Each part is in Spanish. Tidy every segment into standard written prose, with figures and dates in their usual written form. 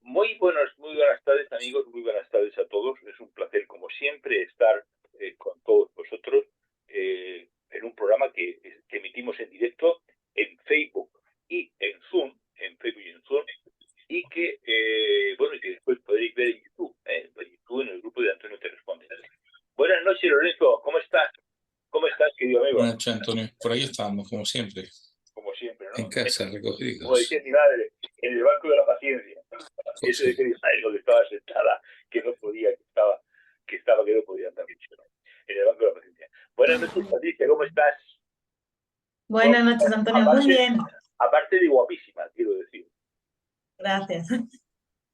Muy buenas tardes, amigos, muy buenas tardes a todos. Es un placer, como siempre, estar con todos vosotros en un programa que emitimos en directo en Facebook y en Zoom, y que, y que después podréis ver en YouTube, en el grupo de Antonio Te Responde. Buenas noches, Lorenzo, ¿cómo estás? ¿Cómo estás, querido amigo? Buenas noches, Antonio. Por ahí estamos, como siempre, Como siempre, en ¿no? casa, Como decía recogidos. mi madre, en el banco de la paciencia. Pues Eso de sí. que ay, donde estaba sentada, que no podía, que no podía andar mucho, ¿no? En el banco de la paciencia. Buenas noches, Patricia, ¿cómo estás? Buenas noches, Antonio. Muy Aparte, bien. aparte de guapísima, quiero decir. Gracias.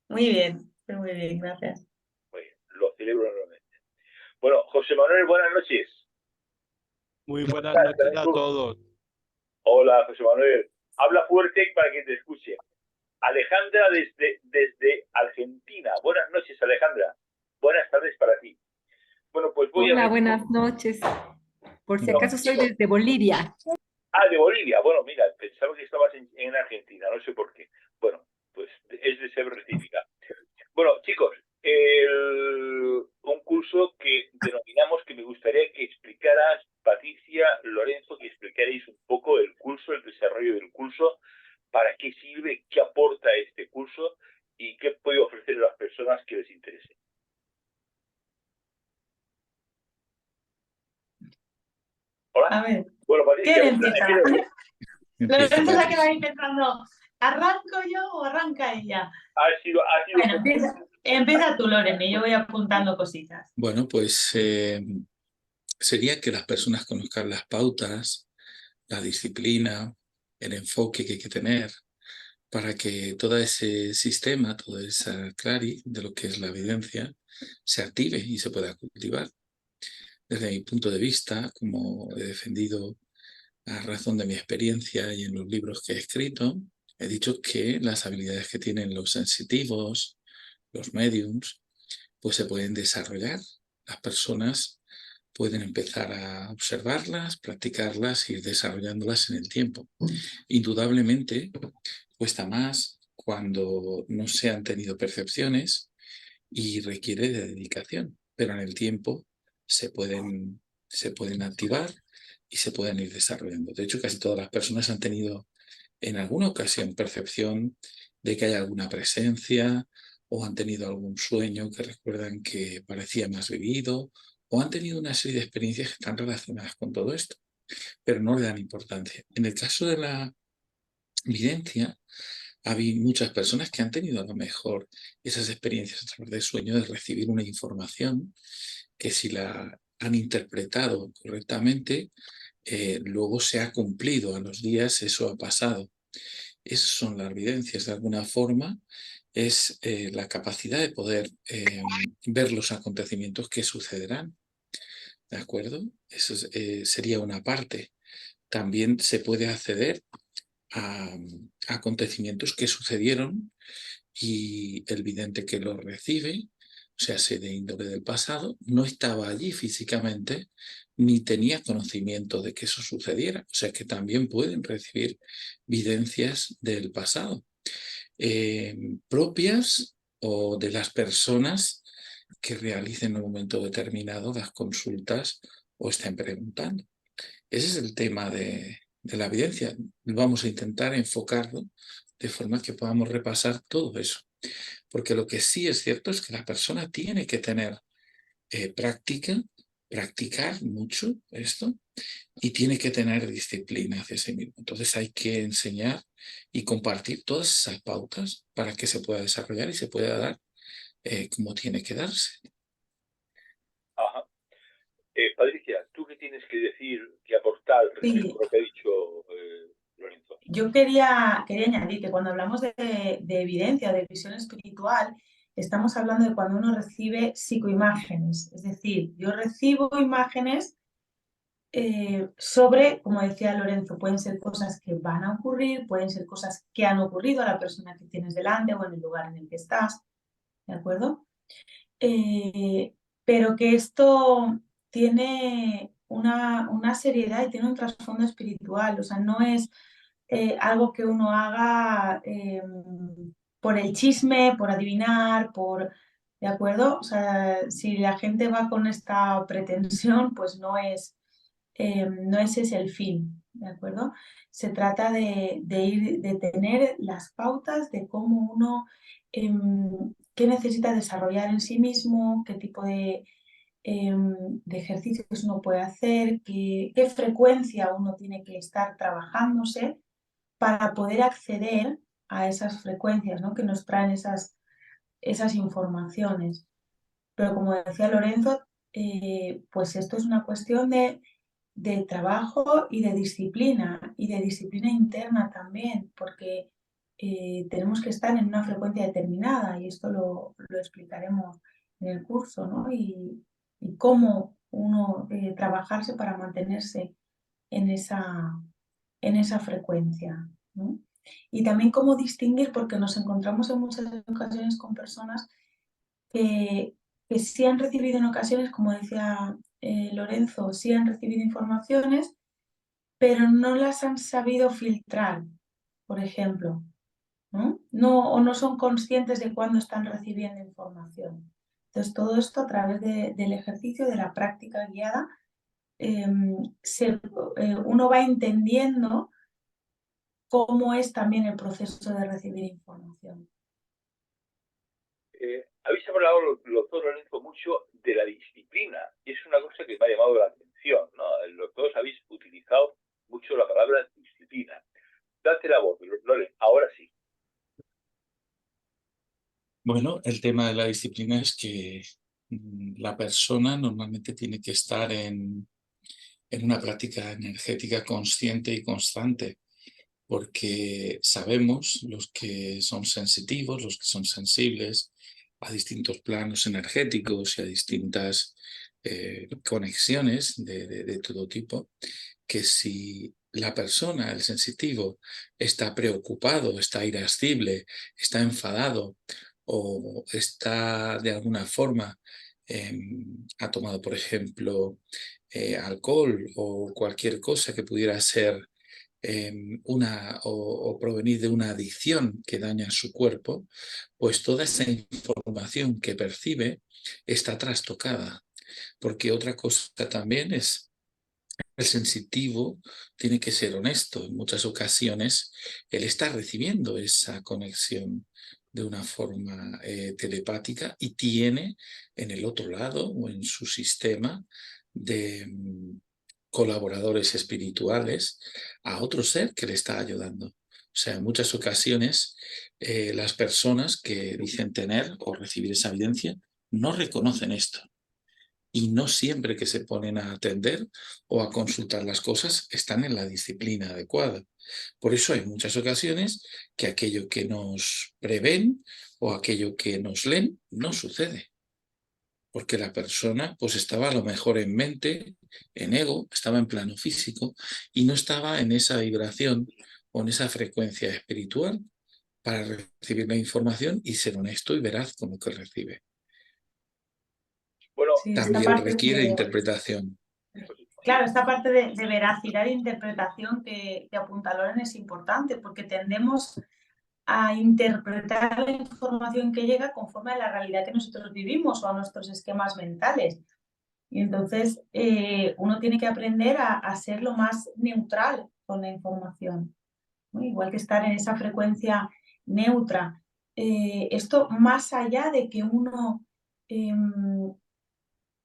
Muy bien, gracias. Muy bien, lo celebro enormemente. Bueno, José Manuel, buenas noches. Muy buenas noches a todos. Hola, José Manuel. Habla fuerte para que te escuche. Alejandra desde Argentina. Buenas noches, Alejandra. Buenas tardes para ti. Bueno, pues voy a Hola, ver. buenas noches. Por si No, acaso soy desde Bolivia. de Bolivia. Bueno, mira, pensaba que estabas en Argentina, no sé por qué. Bueno, pues es de ser recíproca. Bueno, chicos, un curso que denominamos, que me gustaría que explicaras, Patricia, Lorenzo, que explicarais un poco el curso, el desarrollo del curso, para qué sirve, qué aporta este curso y qué puede ofrecer a las personas que les interese. Hola. A ver, Bueno, Patricia, ¿quién empieza? Empieza, Lorenzo se queda ahí Patricia. pensando, ¿arranco yo o arranca ella? ha sido Bueno, empieza tú, Loren, y yo voy apuntando cositas. Bueno, pues sería que las personas conozcan las pautas, la disciplina, el enfoque que hay que tener para que todo ese sistema, toda esa clari de lo que es la evidencia, se active y se pueda cultivar. Desde mi punto de vista, como he defendido a razón de mi experiencia y en los libros que he escrito, he dicho que las habilidades que tienen los sensitivos, los mediums, pues se pueden desarrollar. Las personas pueden empezar a observarlas, practicarlas, ir desarrollándolas en el tiempo. Indudablemente cuesta más cuando no se han tenido percepciones y requiere de dedicación, pero en el tiempo se pueden activar y se pueden ir desarrollando. De hecho, casi todas las personas han tenido en alguna ocasión percepción de que hay alguna presencia o han tenido algún sueño que recuerdan que parecía más vivido o han tenido una serie de experiencias que están relacionadas con todo esto, pero no le dan importancia. En el caso de la evidencia, hay muchas personas que han tenido a lo mejor esas experiencias a través del sueño de recibir una información que si la han interpretado correctamente, luego se ha cumplido a los días, eso ha pasado. Esas son las evidencias, de alguna forma, es la capacidad de poder ver los acontecimientos que sucederán. ¿De acuerdo? Eso sería una parte. También se puede acceder a acontecimientos que sucedieron y el vidente que lo recibe, o sea, de índole del pasado, no estaba allí físicamente ni tenía conocimiento de que eso sucediera. O sea, que también pueden recibir videncias del pasado, propias o de las personas que realicen en un momento determinado las consultas o estén preguntando. Ese es el tema de la evidencia. Vamos a intentar enfocarlo de forma que podamos repasar todo eso. Porque lo que sí es cierto es que la persona tiene que tener practicar mucho esto y tiene que tener disciplina hacia sí mismo. Entonces hay que enseñar y compartir todas esas pautas para que se pueda desarrollar y se pueda dar como tiene que darse. Ajá. Patricia, ¿tú qué tienes que decir, que aportar respecto a lo que ha dicho Lorenzo? Yo quería añadir que cuando hablamos de evidencia, de visión espiritual, estamos hablando de cuando uno recibe psicoimágenes. Es decir, yo recibo imágenes sobre, como decía Lorenzo, pueden ser cosas que van a ocurrir, pueden ser cosas que han ocurrido a la persona que tienes delante o en el lugar en el que estás, ¿de acuerdo? Pero que esto tiene una seriedad y tiene un trasfondo espiritual, o sea, no es algo que uno haga por el chisme, por adivinar, ¿de acuerdo? O sea, si la gente va con esta pretensión, pues no es ese es el fin, ¿de acuerdo? Se trata de tener las pautas de cómo uno, qué necesita desarrollar en sí mismo, qué tipo de ejercicios uno puede hacer, qué frecuencia uno tiene que estar trabajándose para poder acceder a esas frecuencias, ¿no? Que nos traen esas informaciones. Pero como decía Lorenzo, pues esto es una cuestión de trabajo y de disciplina interna también, porque tenemos que estar en una frecuencia determinada y esto lo explicaremos en el curso, ¿no? Y cómo uno trabajarse para mantenerse en esa frecuencia, ¿no? Y también cómo distinguir, porque nos encontramos en muchas ocasiones con personas que, que sí han recibido en ocasiones, como decía Lorenzo, sí han recibido informaciones, pero no las han sabido filtrar, por ejemplo, ¿no? O no son conscientes de cuándo están recibiendo información. Entonces, todo esto a través del ejercicio, de la práctica guiada, uno va entendiendo cómo es también el proceso de recibir información. Habéis hablado los dos, Lorenzo, mucho de la disciplina, y es una cosa que me ha llamado la atención, ¿no? Los dos habéis utilizado mucho la palabra disciplina. Date la voz, Lorenzo, ahora sí. Bueno, el tema de la disciplina es que la persona normalmente tiene que estar en una práctica energética consciente y constante, porque sabemos, los que son sensitivos, los que son sensibles a distintos planos energéticos y a distintas conexiones de todo tipo, que si la persona, el sensitivo, está preocupado, está irascible, está enfadado o está de alguna forma, ha tomado, por ejemplo, alcohol o cualquier cosa que pudiera ser o provenir de una adicción que daña su cuerpo, pues toda esa información que percibe está trastocada. Porque otra cosa también es, el sensitivo tiene que ser honesto. En muchas ocasiones él está recibiendo esa conexión de una forma telepática y tiene en el otro lado o en su sistema de colaboradores espirituales a otro ser que le está ayudando. O sea, en muchas ocasiones las personas que dicen tener o recibir esa evidencia no reconocen esto. Y no siempre que se ponen a atender o a consultar las cosas están en la disciplina adecuada. Por eso hay muchas ocasiones que aquello que nos prevén o aquello que nos leen no sucede. Porque la persona pues estaba a lo mejor en mente, en ego, estaba en plano físico y no estaba en esa vibración o en esa frecuencia espiritual para recibir la información y ser honesto y veraz con lo que recibe. Bueno, Sí, también requiere interpretación. Claro, esta parte de veracidad e interpretación que apunta Loren es importante porque tendemos a interpretar la información que llega conforme a la realidad que nosotros vivimos o a nuestros esquemas mentales. Y entonces uno tiene que aprender a ser lo más neutral con la información, ¿no? Igual que estar en esa frecuencia neutra. Esto más allá de que uno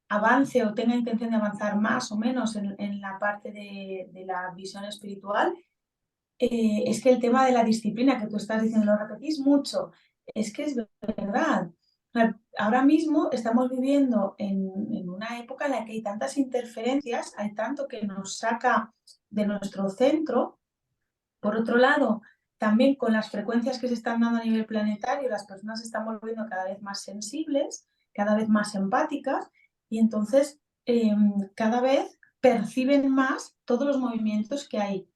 avance o tenga intención de avanzar más o menos en la parte de la visión espiritual, es que el tema de la disciplina que tú estás diciendo, lo repetís mucho, es que es verdad. Ahora mismo estamos viviendo en una época en la que hay tantas interferencias, hay tanto que nos saca de nuestro centro. Por otro lado, también con las frecuencias que se están dando a nivel planetario, las personas se están volviendo cada vez más sensibles, cada vez más empáticas y entonces cada vez perciben más todos los movimientos que hay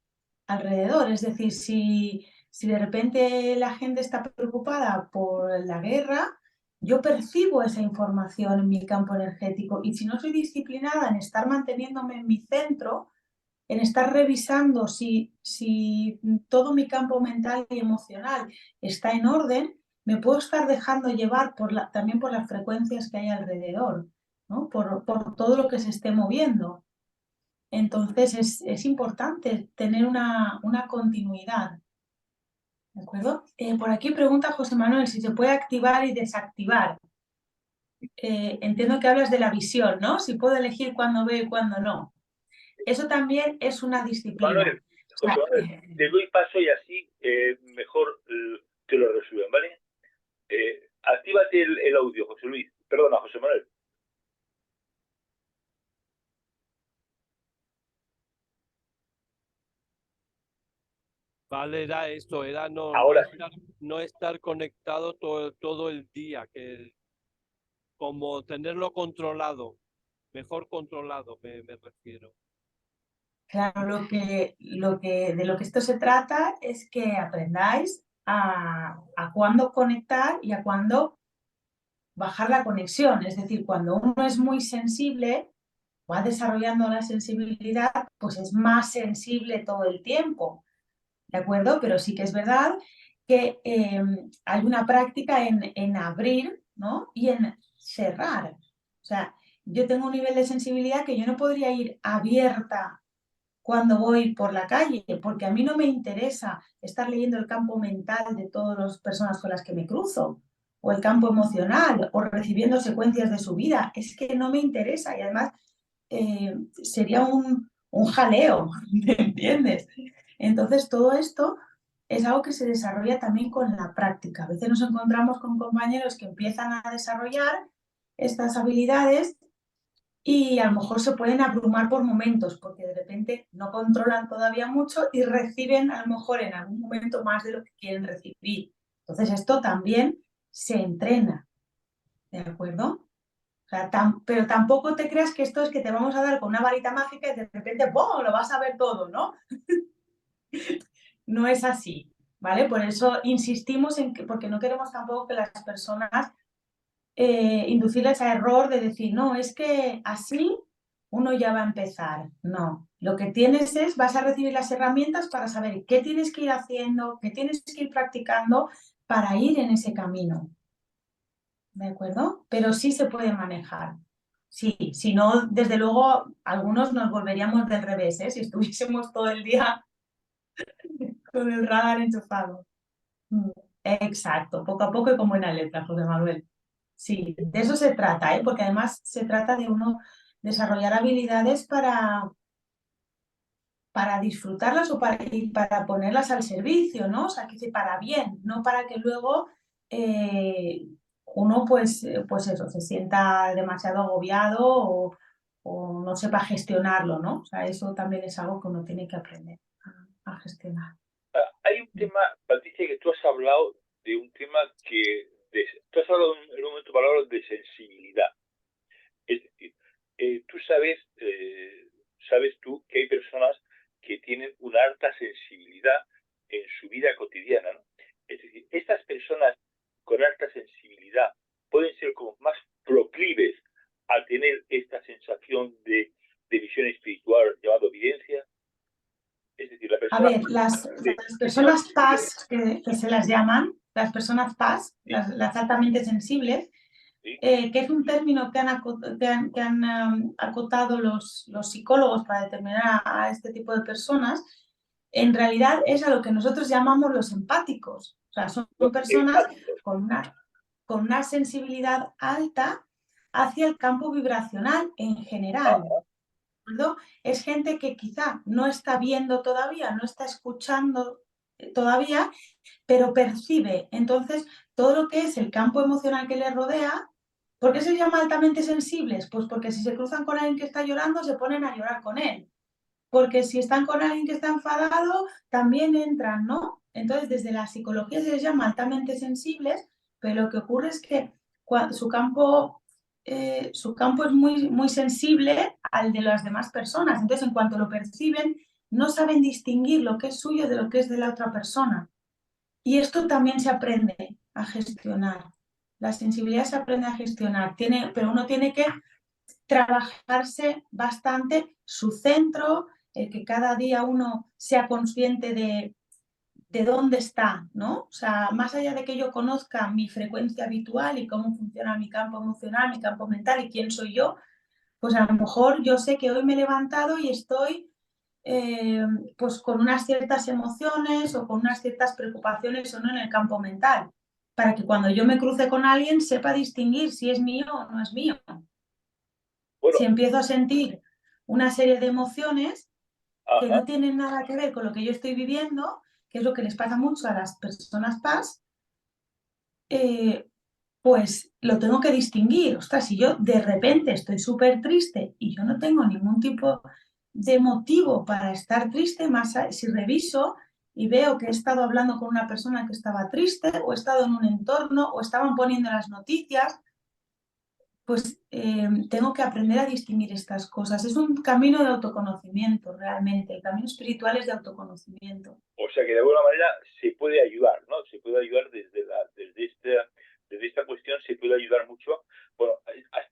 alrededor. Es decir, si de repente la gente está preocupada por la guerra, yo percibo esa información en mi campo energético y si no soy disciplinada en estar manteniéndome en mi centro, en estar revisando si todo mi campo mental y emocional está en orden, me puedo estar dejando llevar también por las frecuencias que hay alrededor, ¿no? Por todo lo que se esté moviendo. Entonces es importante tener una continuidad. ¿De acuerdo? Por aquí pregunta José Manuel si se puede activar y desactivar. Entiendo que hablas de la visión, ¿no? Si puedo elegir cuándo veo y cuándo no. Eso también es una disciplina. Manuel, José Manuel, te doy paso y así mejor te lo resuelven, ¿vale? Actívate el audio, José Luis. Perdona, José Manuel. Vale, era esto, era Ahora no estar conectado todo el día, que como tenerlo controlado, mejor controlado, me refiero. Claro, de lo que esto se trata es que aprendáis a cuándo conectar y a cuándo bajar la conexión. Es decir, cuando uno es muy sensible, va desarrollando la sensibilidad, pues es más sensible todo el tiempo, ¿de acuerdo? Pero sí que es verdad que hay una práctica en abrir, ¿no? Y en cerrar. O sea, yo tengo un nivel de sensibilidad que yo no podría ir abierta cuando voy por la calle, porque a mí no me interesa estar leyendo el campo mental de todas las personas con las que me cruzo, o el campo emocional, o recibiendo secuencias de su vida. Es que no me interesa y además sería un jaleo, ¿me entiendes? Entonces todo esto es algo que se desarrolla también con la práctica. A veces nos encontramos con compañeros que empiezan a desarrollar estas habilidades y a lo mejor se pueden abrumar por momentos porque de repente no controlan todavía mucho y reciben a lo mejor en algún momento más de lo que quieren recibir. Entonces esto también se entrena, ¿de acuerdo? O sea, pero tampoco te creas que esto es que te vamos a dar con una varita mágica y de repente ¡boom! Lo vas a ver todo, ¿no? No es así, ¿vale? Por eso insistimos en que, porque no queremos tampoco que las personas inducirles a error de decir, no, es que así uno ya va a empezar. No, lo que tienes vas a recibir las herramientas para saber qué tienes que ir haciendo, qué tienes que ir practicando para ir en ese camino. ¿De acuerdo? Pero sí se puede manejar. Sí, si no, desde luego, algunos nos volveríamos del revés, ¿eh? Si estuviésemos todo el día con el radar enchufado. Exacto, poco a poco y con buena letra, José Manuel. Sí, de eso se trata, ¿eh? Porque además se trata de uno desarrollar habilidades para disfrutarlas y para ponerlas al servicio, ¿no? O sea, que para bien, no para que luego uno pues eso, se sienta demasiado agobiado o no sepa gestionarlo, ¿no? O sea, eso también es algo que uno tiene que aprender a gestionar. hay un tema, Patricia, que tú has hablado de un tema tú has hablado en un momento palabras de sensibilidad. Es decir, tú sabes tú que hay personas que tienen una alta sensibilidad en su vida cotidiana, ¿no? Es decir, estas personas con alta sensibilidad pueden ser como más proclives a tener esta sensación de visión espiritual llamado evidencia. Es decir, la persona... A ver, las personas PAS, que se las llaman, las personas PAS, las altamente sensibles, ¿Sí? Que es un término que han acotado los psicólogos para determinar a este tipo de personas, en realidad es a lo que nosotros llamamos los empáticos. O sea, son personas con una sensibilidad alta hacia el campo vibracional en general. ¿No? Es gente que quizá no está viendo todavía, no está escuchando todavía, pero percibe. Entonces, todo lo que es el campo emocional que le rodea. ¿Por qué se llama altamente sensibles? Pues porque si se cruzan con alguien que está llorando, se ponen a llorar con él. Porque si están con alguien que está enfadado, también entran, ¿no? Entonces, desde la psicología se les llama altamente sensibles, pero lo que ocurre es que su campo es muy, muy sensible al de las demás personas. Entonces, en cuanto lo perciben, no saben distinguir lo que es suyo de lo que es de la otra persona. Y esto también se aprende a gestionar. La sensibilidad se aprende a gestionar, pero uno tiene que trabajarse bastante su centro, el que cada día uno sea consciente de dónde está, ¿no? O sea, más allá de que yo conozca mi frecuencia habitual y cómo funciona mi campo emocional, mi campo mental y quién soy yo, pues a lo mejor yo sé que hoy me he levantado y estoy pues con unas ciertas emociones o con unas ciertas preocupaciones o no en el campo mental, para que cuando yo me cruce con alguien sepa distinguir si es mío o no es mío. Bueno, Si empiezo a sentir una serie de emociones que ajá, no tienen nada que ver con lo que yo estoy viviendo, que es lo que les pasa mucho a las personas PAS, pues lo tengo que distinguir. Ostras, si yo de repente estoy súper triste y yo no tengo ningún tipo de motivo para estar triste, más si reviso y veo que he estado hablando con una persona que estaba triste o he estado en un entorno o estaban poniendo las noticias, pues tengo que aprender a distinguir estas cosas. Es un camino de autoconocimiento realmente. El camino espiritual es de autoconocimiento. o sea que de alguna manera se puede ayudar, ¿no? Se puede ayudar desde esta cuestión, se puede ayudar mucho. Bueno,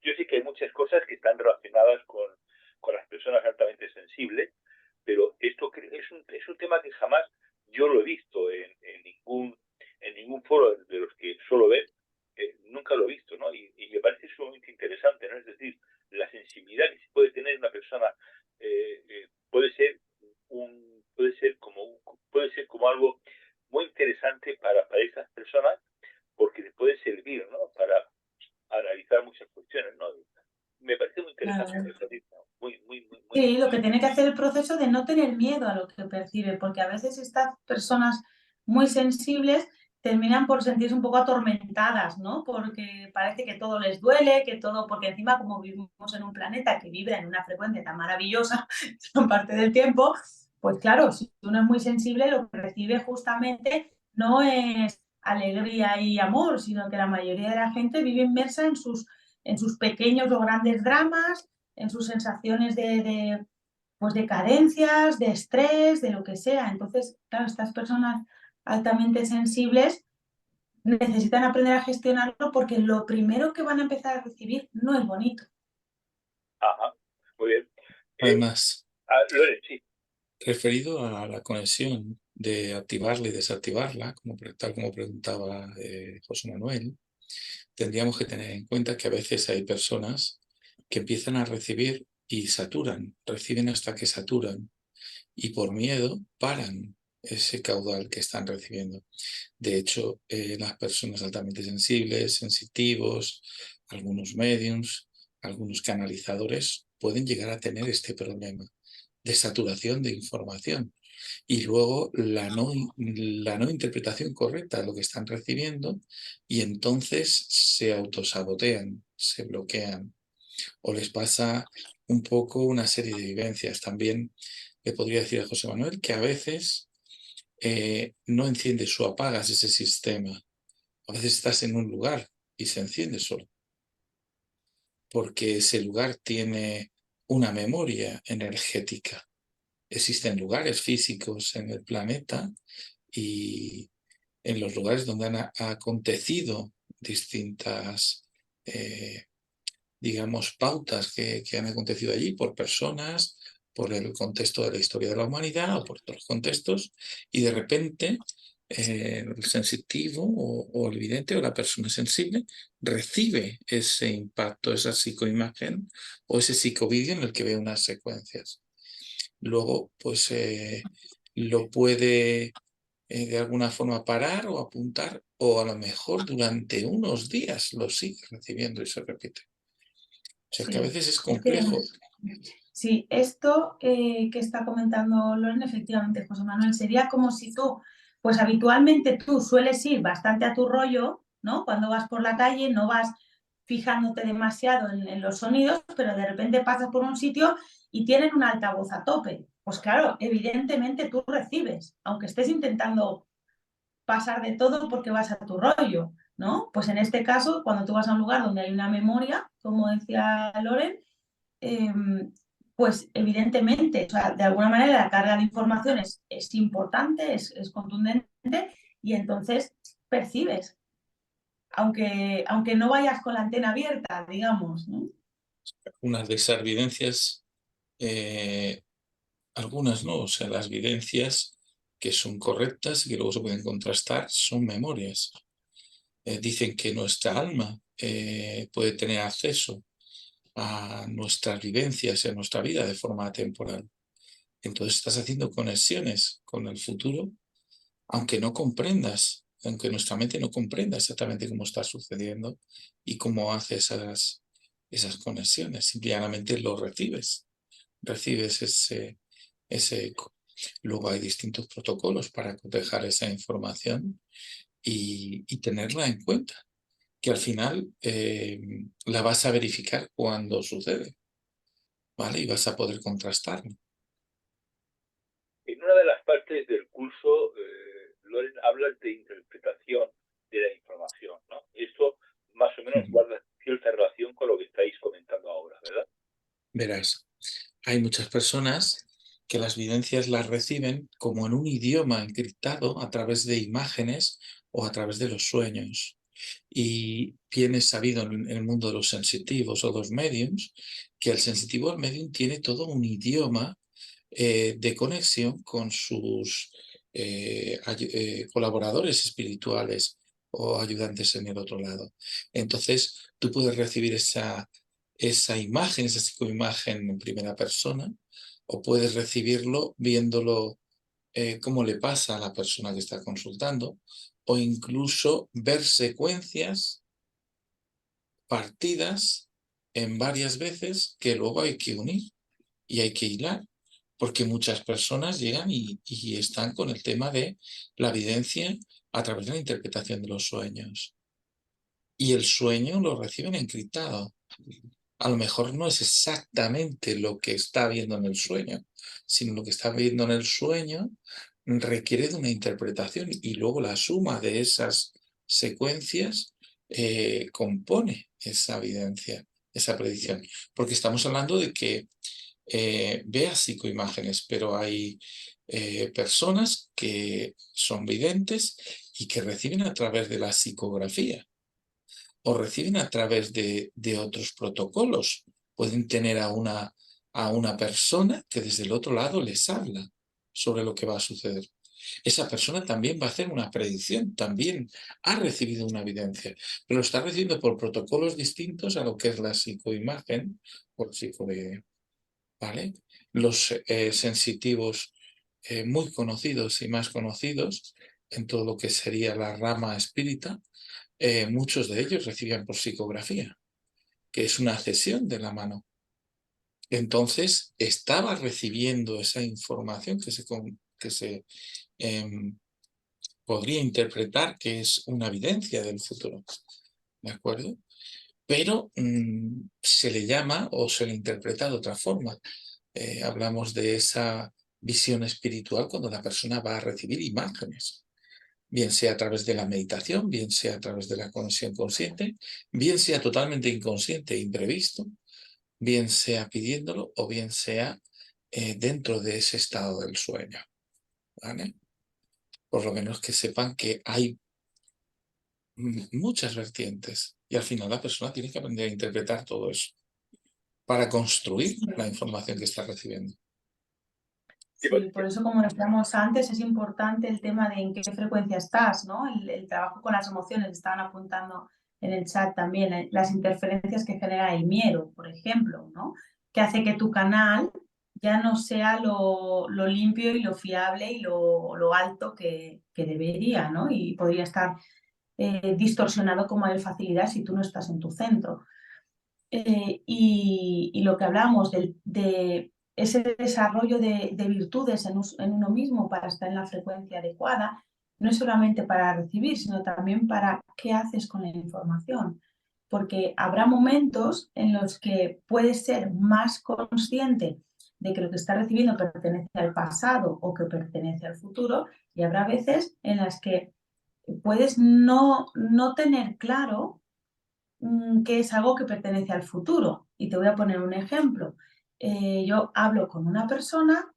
yo sé que hay muchas cosas que están relacionadas con las personas altamente sensibles, pero esto es un tema que jamás yo lo he visto en ningún foro de los que suelo ver, nunca lo he visto, ¿no? Y me parece sumamente interesante, ¿no? Es decir, la sensibilidad que se puede tener una persona puede ser puede ser como algo muy interesante para estas personas porque les puede servir, ¿no? Para analizar muchas cuestiones, ¿no? Me parece muy interesante, Claro. muy Sí, lo interesante. que tiene que hacer el proceso de no tener miedo a lo que percibe, porque a veces estas personas muy sensibles terminan por sentirse un poco atormentadas, ¿no? Porque parece que todo les duele, que todo, porque encima como vivimos en un planeta que vibra en una frecuencia tan maravillosa, gran parte del tiempo, pues claro, si uno es muy sensible, lo que recibe justamente no es alegría y amor, sino que la mayoría de la gente vive inmersa en sus pequeños o grandes dramas, en sus sensaciones pues de carencias, de estrés, de lo que sea. Entonces, claro, estas personas altamente sensibles necesitan aprender a gestionarlo porque lo primero que van a empezar a recibir no es bonito. Ajá, muy bien. Además, Loren, sí. referido a la conexión de activarla y desactivarla, tal como preguntaba José Manuel, tendríamos que tener en cuenta que a veces hay personas que empiezan a recibir y saturan, reciben hasta que saturan y por miedo paran ese caudal que están recibiendo. De hecho, las personas altamente sensibles, sensitivos, algunos mediums, algunos canalizadores pueden llegar a tener este problema de saturación de información y luego la no interpretación correcta de lo que están recibiendo y entonces se autosabotean, se bloquean o les pasa un poco una serie de vivencias. También le podría decir a José Manuel que a veces no enciendes o apagas ese sistema. A veces estás en un lugar y se enciende solo, porque ese lugar tiene una memoria energética. Existen lugares físicos en el planeta y en los lugares donde han acontecido distintas, digamos, pautas que han acontecido allí por personas, por el contexto de la historia de la humanidad o por otros contextos, y de repente el sensitivo o el vidente o la persona sensible recibe ese impacto, esa psicoimagen o ese psicovídeo en el que ve unas secuencias. Luego, pues lo puede de alguna forma parar o apuntar, o a lo mejor durante unos días lo sigue recibiendo y se repite. O sea que a Sí, veces es es que complejo. sí, esto que está comentando Loren, efectivamente, José Manuel, sería como si tú, pues habitualmente tú sueles ir bastante a tu rollo, ¿no? Cuando vas por la calle no vas fijándote demasiado en los sonidos, pero de repente pasas por un sitio y tienen un altavoz a tope. Pues claro, evidentemente tú recibes, aunque estés intentando pasar de todo porque vas a tu rollo, ¿no? Pues en este caso, cuando tú vas a un lugar donde hay una memoria, como decía Loren, eh, pues evidentemente, o sea, de alguna manera la carga de información es importante, es contundente y entonces percibes, aunque no vayas con la antena abierta, digamos, ¿no? Unas de esas evidencias, algunas no, o sea, las evidencias que son correctas y que luego se pueden contrastar, son memorias. Dicen que nuestra alma puede tener acceso a nuestras vivencias y a nuestra vida de forma atemporal. Entonces estás haciendo conexiones con el futuro, aunque no comprendas, aunque nuestra mente no comprenda exactamente cómo está sucediendo y cómo hace esas conexiones. Simplemente lo recibes. Recibes ese eco. Luego hay distintos protocolos para cotejar esa información y tenerla en cuenta, que al final la vas a verificar cuando sucede, ¿vale? Y vas a poder contrastarlo. En una de las partes del curso, Loren habla de interpretación de la información, ¿no? Esto más o menos guarda cierta relación con lo que estáis comentando ahora, ¿verdad? Verás, hay muchas personas que las vivencias las reciben como en un idioma encriptado a través de imágenes o a través de los sueños. Y bien es sabido en el mundo de los sensitivos o los mediums que el sensitivo o el medium tiene todo un idioma de conexión con sus colaboradores espirituales o ayudantes en el otro lado. Entonces, tú puedes recibir esa imagen, esa psicoimagen en primera persona, o puedes recibirlo viéndolo cómo le pasa a la persona que está consultando, o incluso ver secuencias partidas en varias veces que luego hay que unir y hay que hilar, porque muchas personas llegan y están con el tema de la evidencia a través de la interpretación de los sueños. Y el sueño lo reciben encriptado. A lo mejor no es exactamente lo que está viendo en el sueño, sino lo que está viendo en el sueño requiere de una interpretación y luego la suma de esas secuencias compone esa evidencia, esa predicción. Porque estamos hablando de que veas psicoimágenes, pero hay personas que son videntes y que reciben a través de la psicografía o reciben a través de otros protocolos. Pueden tener a una persona que desde el otro lado les habla sobre lo que va a suceder. Esa persona también va a hacer una predicción, también ha recibido una evidencia, pero lo está recibiendo por protocolos distintos a lo que es la psicoimagen, por ¿vale? Los sensitivos muy conocidos y más conocidos en todo lo que sería la rama espírita, muchos de ellos recibían por psicografía, que es una cesión de la mano. Entonces, estaba recibiendo esa información que se podría interpretar que es una evidencia del futuro, ¿de acuerdo? Pero se le llama o se le interpreta de otra forma. Hablamos de esa visión espiritual cuando la persona va a recibir imágenes, bien sea a través de la meditación, bien sea a través de la conexión consciente, bien sea totalmente inconsciente e imprevisto, bien sea pidiéndolo o bien sea dentro de ese estado del sueño, ¿vale? Por lo menos que sepan que hay muchas vertientes y al final la persona tiene que aprender a interpretar todo eso para construir la información que está recibiendo. Sí, por eso, como decíamos antes, es importante el tema de en qué frecuencia estás, ¿no? El trabajo con las emociones, estaban apuntando en el chat también, las interferencias que genera el miedo, por ejemplo, ¿no? Que hace que tu canal ya no sea lo limpio y lo fiable y lo alto que debería, ¿no? Y podría estar distorsionado con mayor facilidad si tú no estás en tu centro. Y lo que hablamos de ese desarrollo de virtudes en uno mismo para estar en la frecuencia adecuada, no es solamente para recibir, sino también para qué haces con la información. Porque habrá momentos en los que puedes ser más consciente de que lo que estás recibiendo pertenece al pasado o que pertenece al futuro, y habrá veces en las que puedes no tener claro que es algo que pertenece al futuro. Y te voy a poner un ejemplo. Yo hablo con una persona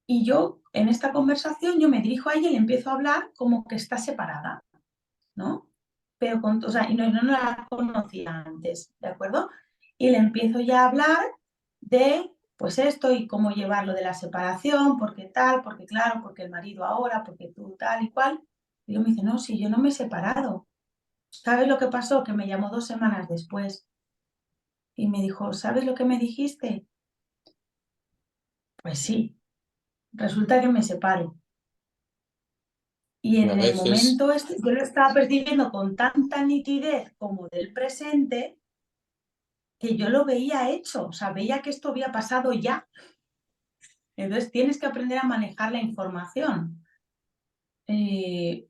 y yo en esta conversación yo me dirijo a ella y le empiezo a hablar como que está separada, ¿no? Pero o sea, y no la conocía antes, ¿de acuerdo? Y le empiezo ya a hablar de pues esto y cómo llevarlo de la separación, porque tal, porque claro, porque el marido ahora, porque tú tal y cual. Y yo me dice, no, si yo no me he separado. ¿Sabes lo que pasó? Que me llamó 2 semanas después y me dijo, ¿sabes lo que me dijiste? Pues sí, resulta que me separo. Y Y a en el veces, momento este, yo lo estaba percibiendo con tanta nitidez como del presente, que yo lo veía hecho, o sea, veía que esto había pasado ya. Entonces tienes que aprender a manejar la información,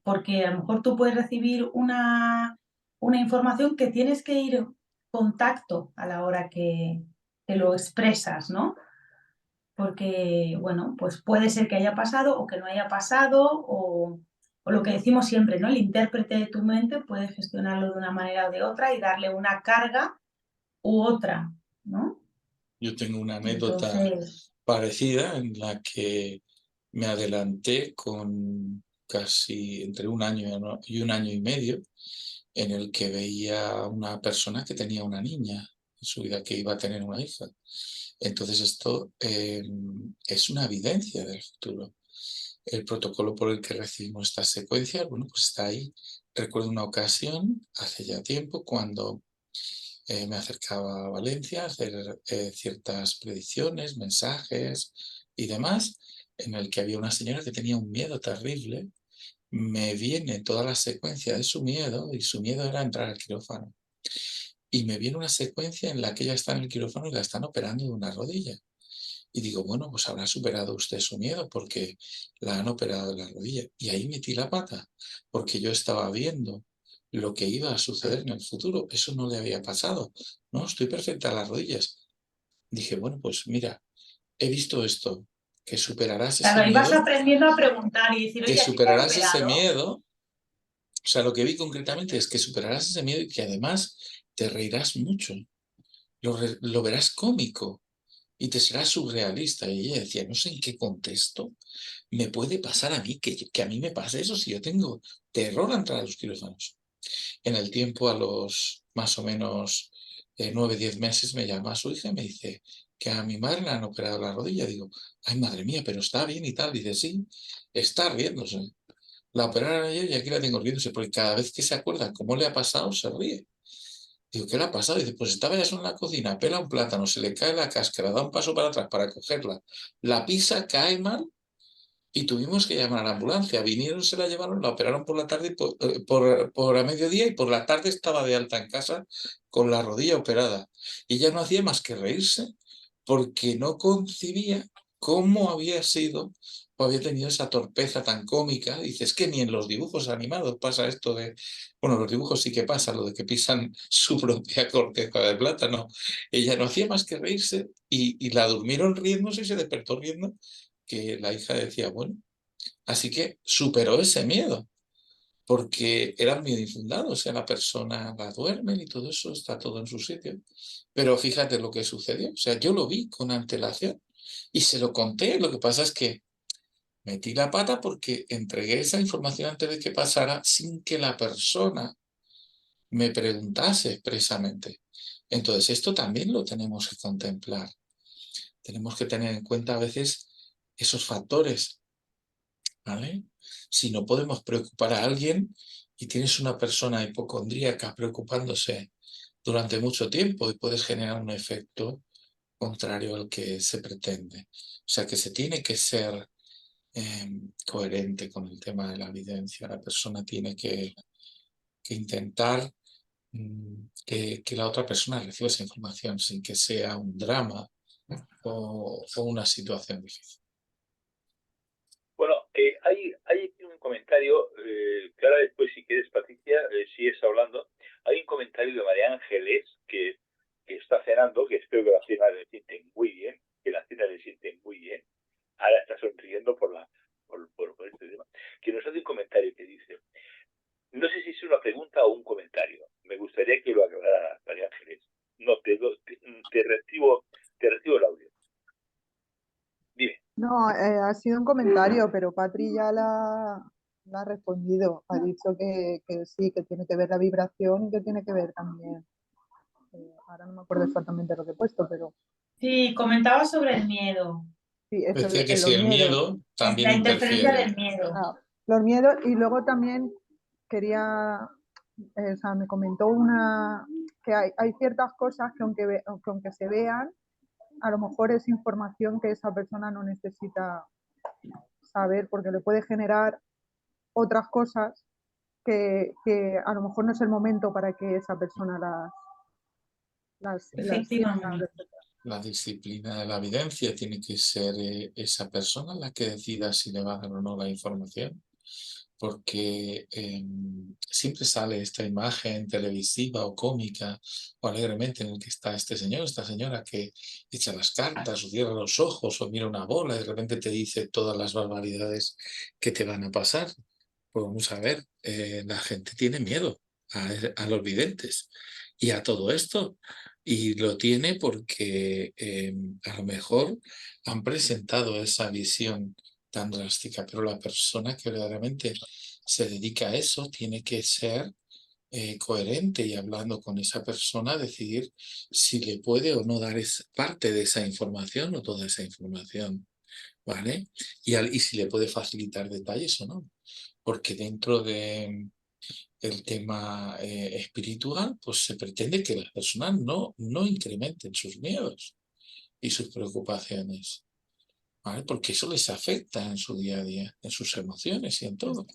porque a lo mejor tú puedes recibir una información que tienes que ir con tacto a la hora que lo expresas, ¿no? Porque, bueno, pues puede ser que haya pasado o que no haya pasado, o lo que decimos siempre, ¿no? El intérprete de tu mente puede gestionarlo de una manera o de otra y darle una carga u otra, ¿no? yo tengo una anécdota Entonces, parecida en la que me adelanté con casi entre un año y un año y medio, en el que veía a una persona que tenía una niña en su vida, que iba a tener una hija. Entonces esto es una evidencia del futuro. El protocolo por el que recibimos estas secuencias, bueno, pues está ahí. Recuerdo una ocasión, hace ya tiempo, cuando me acercaba a Valencia a hacer ciertas predicciones, mensajes y demás, en el que había una señora que tenía un miedo terrible. Me viene toda la secuencia de su miedo y su miedo era entrar al quirófano. Y me viene una secuencia en la que ella está en el quirófano y la están operando de una rodilla. Y digo, bueno, pues habrá superado usted su miedo porque la han operado de la rodilla. Y ahí metí la pata, porque yo estaba viendo lo que iba a suceder en el futuro. Eso no le había pasado. No, estoy perfecta a las rodillas. Dije, bueno, pues mira, he visto esto, que superarás ese claro, y vas miedo, aprendiendo a preguntar y decir, que oye, ¿a ti te han superarás ese operado? miedo. O sea, lo que vi concretamente es que superarás ese miedo y que además te reirás mucho. Lo verás cómico y te será surrealista. Y ella decía, no sé en qué contexto me puede pasar a mí, que a mí me pase eso si yo tengo terror a entrar a los quirófanos. En el tiempo, a los más o menos 9, 10 meses, me llama a su hija y me dice que a mi madre le han operado la rodilla. Digo, ay, madre mía, pero está bien y tal. Dice, sí, está riéndose. La operaron ayer y aquí la tengo riéndose, porque cada vez que se acuerda cómo le ha pasado, se ríe. Digo, ¿qué le ha pasado? Dice, pues estaba ya en la cocina, pela un plátano, se le cae la cáscara, da un paso para atrás para cogerla, la pisa, cae mal y tuvimos que llamar a la ambulancia. Vinieron, se la llevaron, la operaron por la tarde, por a mediodía, y por la tarde estaba de alta en casa con la rodilla operada. Y ella no hacía más que reírse porque no concibía cómo había sido o había tenido esa torpeza tan cómica. Dices que ni en los dibujos animados pasa esto de, bueno, los dibujos sí que pasa, lo de que pisan su propia corteza de plátano. Ella no hacía más que reírse y la durmieron riéndose y se despertó riendo, que la hija decía, bueno, así que superó ese miedo, porque era un miedo infundado, o sea, la persona la duermen y todo eso está todo en su sitio. Pero fíjate lo que sucedió, o sea, yo lo vi con antelación y se lo conté. Lo que pasa es que metí la pata porque entregué esa información antes de que pasara sin que la persona me preguntase expresamente. Entonces, esto también lo tenemos que contemplar. Tenemos que tener en cuenta a veces esos factores, ¿vale? Si no podemos preocupar a alguien y tienes una persona hipocondríaca preocupándose durante mucho tiempo, y puedes generar un efecto contrario al que se pretende. O sea que se tiene que ser coherente con el tema de la evidencia. La persona tiene que intentar que la otra persona reciba esa información sin que sea un drama o una situación difícil. Bueno, hay aquí un comentario, que ahora después, si quieres, Patricia, sigues hablando. Hay un comentario de María Ángeles que está cenando, que espero que la cena le siente muy bien, que la cena le siente muy bien. Ahora está sonriendo por este tema. Que nos hace un comentario que dice, no sé si es una pregunta o un comentario. Me gustaría que lo aclarara, María Ángeles. No, te recibo el audio. Dime. No, ha sido un comentario, pero Patri ya la ha respondido. Ha dicho que sí, que tiene que ver la vibración y que tiene que ver también. Ahora no me acuerdo exactamente lo que he puesto, pero Sí, comentaba sobre el miedo, Sí, eso, Decía que si los el miedos. miedo es también la interferencia interfiere. del miedo. Los miedos, y luego también quería, o sea, me comentó que hay ciertas cosas que aunque se vean, a lo mejor es información que esa persona no necesita saber porque le puede generar otras cosas que a lo mejor no es el momento para que esa persona las sienta. Efectivamente. La disciplina de la evidencia tiene que ser esa persona la que decida si le va a dar o no la información, porque siempre sale esta imagen televisiva o cómica o alegremente en el que está este señor, esta señora que echa las cartas o cierra los ojos o mira una bola y de repente te dice todas las barbaridades que te van a pasar. Pues vamos a ver, la gente tiene miedo a los videntes y a todo esto. Y lo tiene porque a lo mejor han presentado esa visión tan drástica, pero la persona que verdaderamente se dedica a eso tiene que ser coherente y hablando con esa persona decidir si le puede o no dar parte de esa información o toda esa información, ¿vale? Y si le puede facilitar detalles o no, porque dentro de el tema espiritual, pues se pretende que las personas no incrementen sus miedos y sus preocupaciones, ¿vale? Porque eso les afecta en su día a día, en sus emociones y en todo.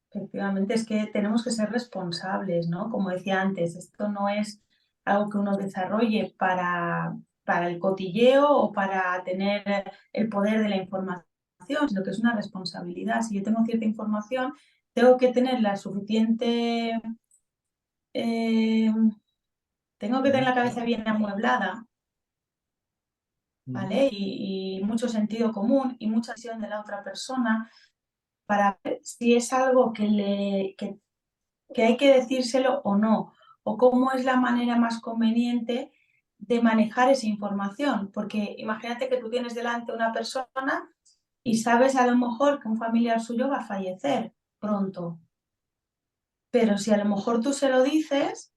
Efectivamente, es que tenemos que ser responsables, ¿no? Como decía antes, esto no es algo que uno desarrolle para el cotilleo o para tener el poder de la información, sino que es una responsabilidad. Si yo tengo cierta información, tengo que tener la suficiente, eh, tengo que tener la cabeza bien amueblada, ¿vale? Y mucho sentido común y mucha visión de la otra persona para ver si es algo que hay que decírselo o no, o cómo es la manera más conveniente de manejar esa información, porque imagínate que tú tienes delante una persona y sabes a lo mejor que un familiar suyo va a fallecer pronto, pero si a lo mejor tú se lo dices,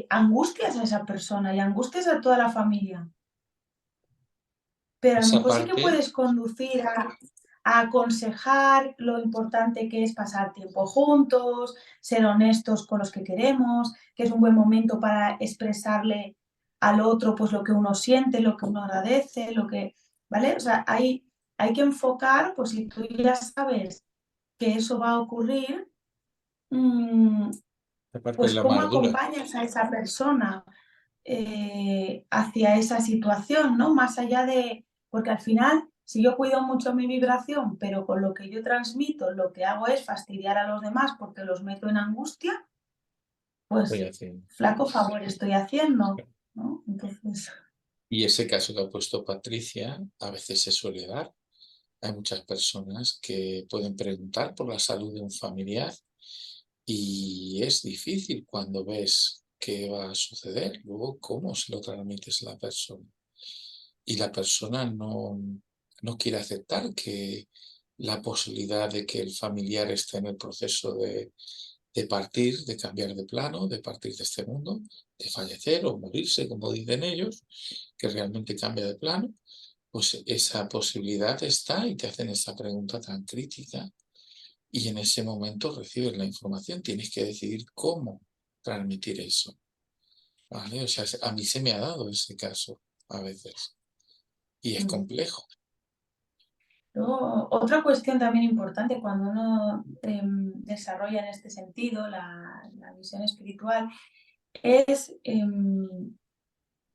angustias a esa persona y angustias a toda la familia, pero a lo Esa mejor sí que parte, puedes conducir a aconsejar lo importante que es pasar tiempo juntos, ser honestos con los que queremos, que es un buen momento para expresarle al otro pues lo que uno siente, lo que uno agradece, lo que, ¿vale? O sea, hay que enfocar, pues si tú ya sabes que eso va a ocurrir, la parte de pues la cómo amargura. acompañas a esa persona hacia esa situación, ¿no? Más allá de, porque al final, si yo cuido mucho mi vibración, pero con lo que yo transmito, lo que hago es fastidiar a los demás porque los meto en angustia, Estoy pues haciendo. flaco favor estoy haciendo, ¿no? Entonces, Y ese caso que ha puesto Patricia a veces se suele dar. Hay muchas personas que pueden preguntar por la salud de un familiar y es difícil cuando ves qué va a suceder, luego cómo se lo transmites a la persona. Y la persona no quiere aceptar que la posibilidad de que el familiar esté en el proceso de partir, de cambiar de plano, de partir de este mundo, de fallecer o morirse, como dicen ellos, que realmente cambia de plano, pues esa posibilidad está y te hacen esa pregunta tan crítica y en ese momento recibes la información, tienes que decidir cómo transmitir eso, ¿vale? O sea, a mí se me ha dado ese caso a veces y es complejo. luego, otra cuestión también importante cuando uno desarrolla en este sentido la visión espiritual es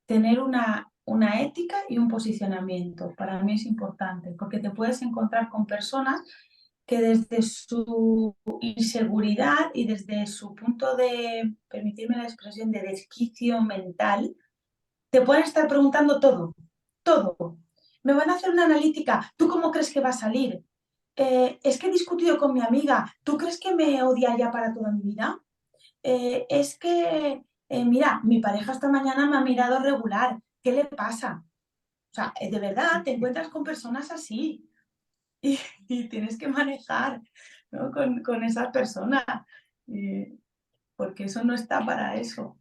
tener una ética y un posicionamiento. Para mí es importante porque te puedes encontrar con personas que desde su inseguridad y desde su punto de, permitirme la expresión, de desquicio mental, te pueden estar preguntando todo, todo. Me van a hacer una analítica, ¿tú cómo crees que va a salir? Es que he discutido con mi amiga, ¿tú crees que me odia ya para toda mi vida? Es que, mira, mi pareja esta mañana me ha mirado regular, ¿qué le pasa? O sea, de verdad, te encuentras con personas así y tienes que manejar, ¿no? con esas personas, porque eso no está para eso.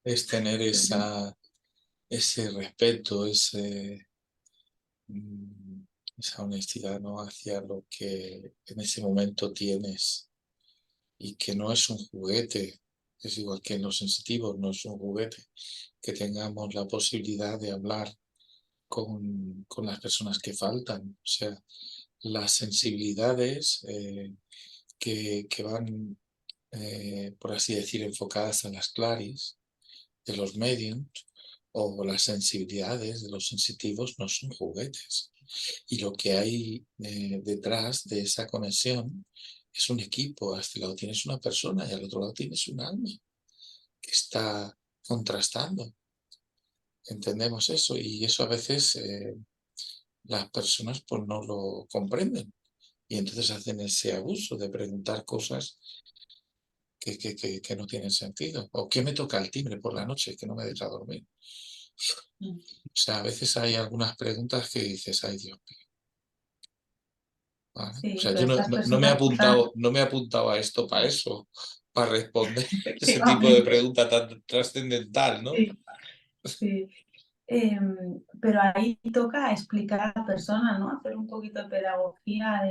es tener ese respeto, esa honestidad, ¿no? Hacia lo que en ese momento tienes y que no es un juguete, es igual que en los sensitivos, no es un juguete, que tengamos la posibilidad de hablar con las personas que faltan, o sea, las sensibilidades que van, por así decir, enfocadas a las claris de los mediums o las sensibilidades de los sensitivos no son juguetes. Y lo que hay detrás de esa conexión es un equipo. A este lado tienes una persona y al otro lado tienes un alma que está contrastando. Entendemos eso y eso a veces las personas pues no lo comprenden y entonces hacen ese abuso de preguntar cosas que no tienen sentido. ¿O qué me toca el timbre por la noche que no me deja dormir? O sea, a veces hay algunas preguntas que dices, ay Dios mío. Vale. Sí, O sea, pero yo estas personas, no me he apuntado a esto para eso, para responder ese tipo de efectivamente, pregunta tan trascendental, ¿no? sí, sí. Pero ahí toca explicar a la persona, ¿no? Hacer un poquito de pedagogía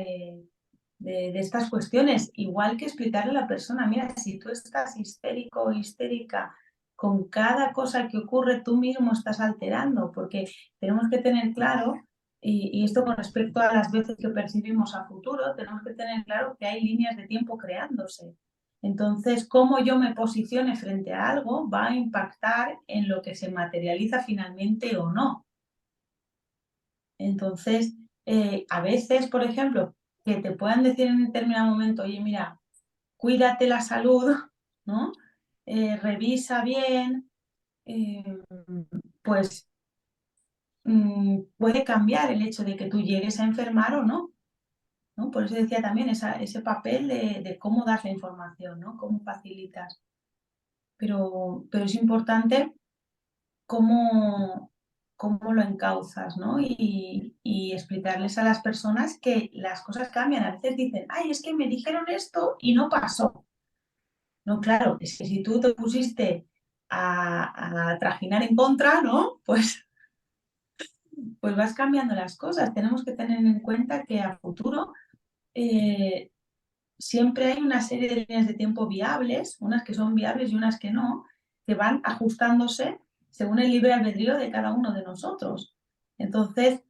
de estas cuestiones, igual que explicarle a la persona, mira, si tú estás histérico o histérica con cada cosa que ocurre, tú mismo estás alterando, porque tenemos que tener claro, y esto con respecto a las veces que percibimos a futuro, tenemos que tener claro que hay líneas de tiempo creándose. Entonces, cómo yo me posicione frente a algo va a impactar en lo que se materializa finalmente o no. Entonces, a veces, por ejemplo, que te puedan decir en determinado momento, oye, mira, cuídate la salud, ¿no? Revisa bien, pues puede cambiar el hecho de que tú llegues a enfermar o no, ¿no? Por eso decía también ese papel de cómo das la información, ¿no? Cómo facilitas. Pero es importante cómo, cómo lo encauzas, ¿no? Y explicarles a las personas que las cosas cambian. A veces dicen, ay, es que me dijeron esto y no pasó. No, claro, es que si tú te pusiste a trajinar en contra, ¿no? Pues vas cambiando las cosas. Tenemos que tener en cuenta que a futuro siempre hay una serie de líneas de tiempo viables, unas que son viables y unas que no, que van ajustándose según el libre albedrío de cada uno de nosotros. Entonces,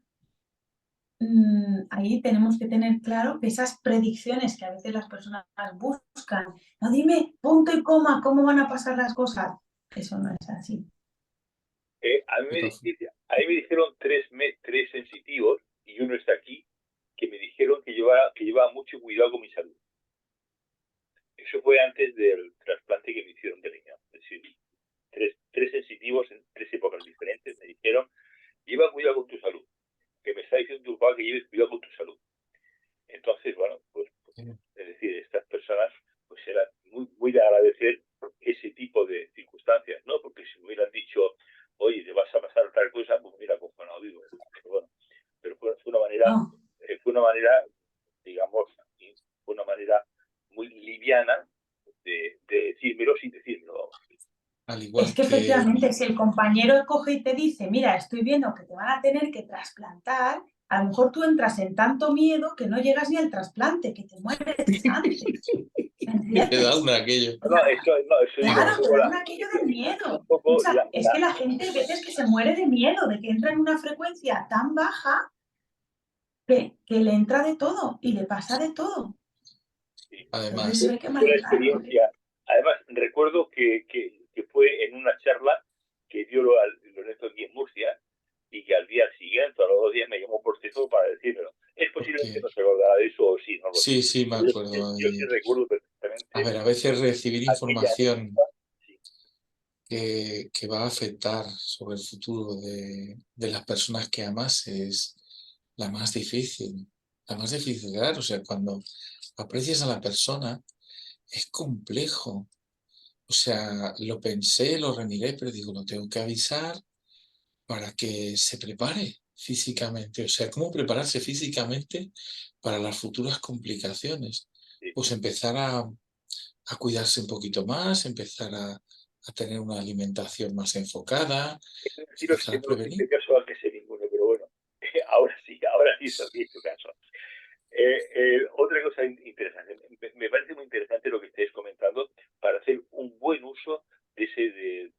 ahí tenemos que tener claro que esas predicciones que a veces las personas buscan, no dime punto y coma, cómo van a pasar las cosas, eso no es así. A mí me dijeron tres sensitivos, y uno está aquí, que me dijeron que llevaba mucho cuidado con mi salud. Eso fue antes del trasplante que me hicieron de riñón. Es decir, tres sensitivos en tres épocas diferentes me dijeron, lleva cuidado con tu salud, que me está diciendo tu papá que lleves cuidado con tu salud. Entonces, bueno, pues es decir, estas personas pues eran muy de agradecer ese tipo de circunstancias, ¿no? Porque si me hubieran dicho, oye, te vas a pasar tal cosa, pues mira, pues no digo. Pero bueno, pero fue una manera, digamos, fue una manera muy liviana de decírmelo sin decírmelo. Al igual Es que efectivamente, si el compañero coge y te dice, mira, estoy viendo que te van a tener que trasplantar, a lo mejor tú entras en tanto miedo que no llegas ni al trasplante, que te mueres antes. que te da una aquello. Eso Claro, te da un aquello de miedo. O sea, es que la gente hay veces que se muere de miedo, de que entra en una frecuencia tan baja que le entra de todo y le pasa de todo. Sí. Además, Entonces hay que Fue la manejarlo. experiencia. Además, recuerdo que fue en una charla que dio Lorenzo aquí en Murcia y que al día siguiente, a los 2 días, me llamó por teléfono para decírmelo. Es posible que no se acordará de eso o sí, no lo sé. sí, me acuerdo. Yo sí recuerdo perfectamente. A ver, a veces recibir aquella información anécdota. Sí. que va a afectar sobre el futuro de las personas que amas es la más difícil. La más difícil de dar. O sea, cuando aprecias a la persona, es complejo. O sea, lo pensé, lo remiré, pero digo, lo tengo que avisar para que se prepare físicamente. O sea, ¿cómo prepararse físicamente para las futuras complicaciones? Sí. Pues empezar a cuidarse un poquito más, empezar a a tener una alimentación más enfocada, Deciros que empezar a no hice prevenir. caso a que sé ninguno, pero bueno, ahora sí os he hecho caso. Otra cosa interesante, me parece muy interesante lo que estáis comentando para hacer un buen uso de ese de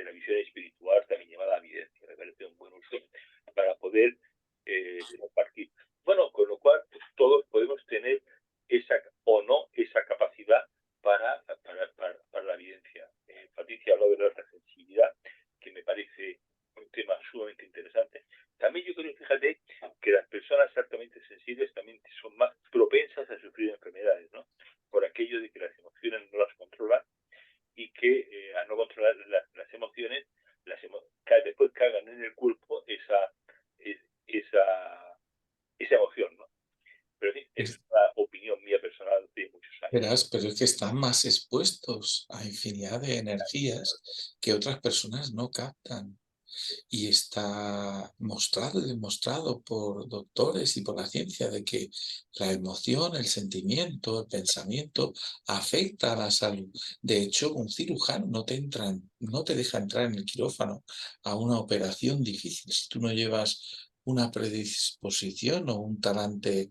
la visión espiritual, también llamada evidencia. Me parece un buen uso para poder compartir. Bueno, con lo cual pues, todos podemos tener esa o no esa capacidad para la evidencia. Patricia habló de la sensibilidad, que me parece un tema sumamente interesante. También yo creo, fíjate, que las personas altamente sensibles también son más propensas a sufrir enfermedades, ¿no? Por aquello de que las emociones no las controlan y que al no controlar las emociones, después cargan en el cuerpo esa emoción, ¿no? Pero sí, es una opinión mía personal de muchos años. Verás, pero es que están más expuestos a infinidad de energías que otras personas no captan. Y está mostrado y demostrado por doctores y por la ciencia de que la emoción, el sentimiento, el pensamiento afecta a la salud. De hecho, un cirujano no te deja entrar en el quirófano a una operación difícil si tú no llevas una predisposición o un talante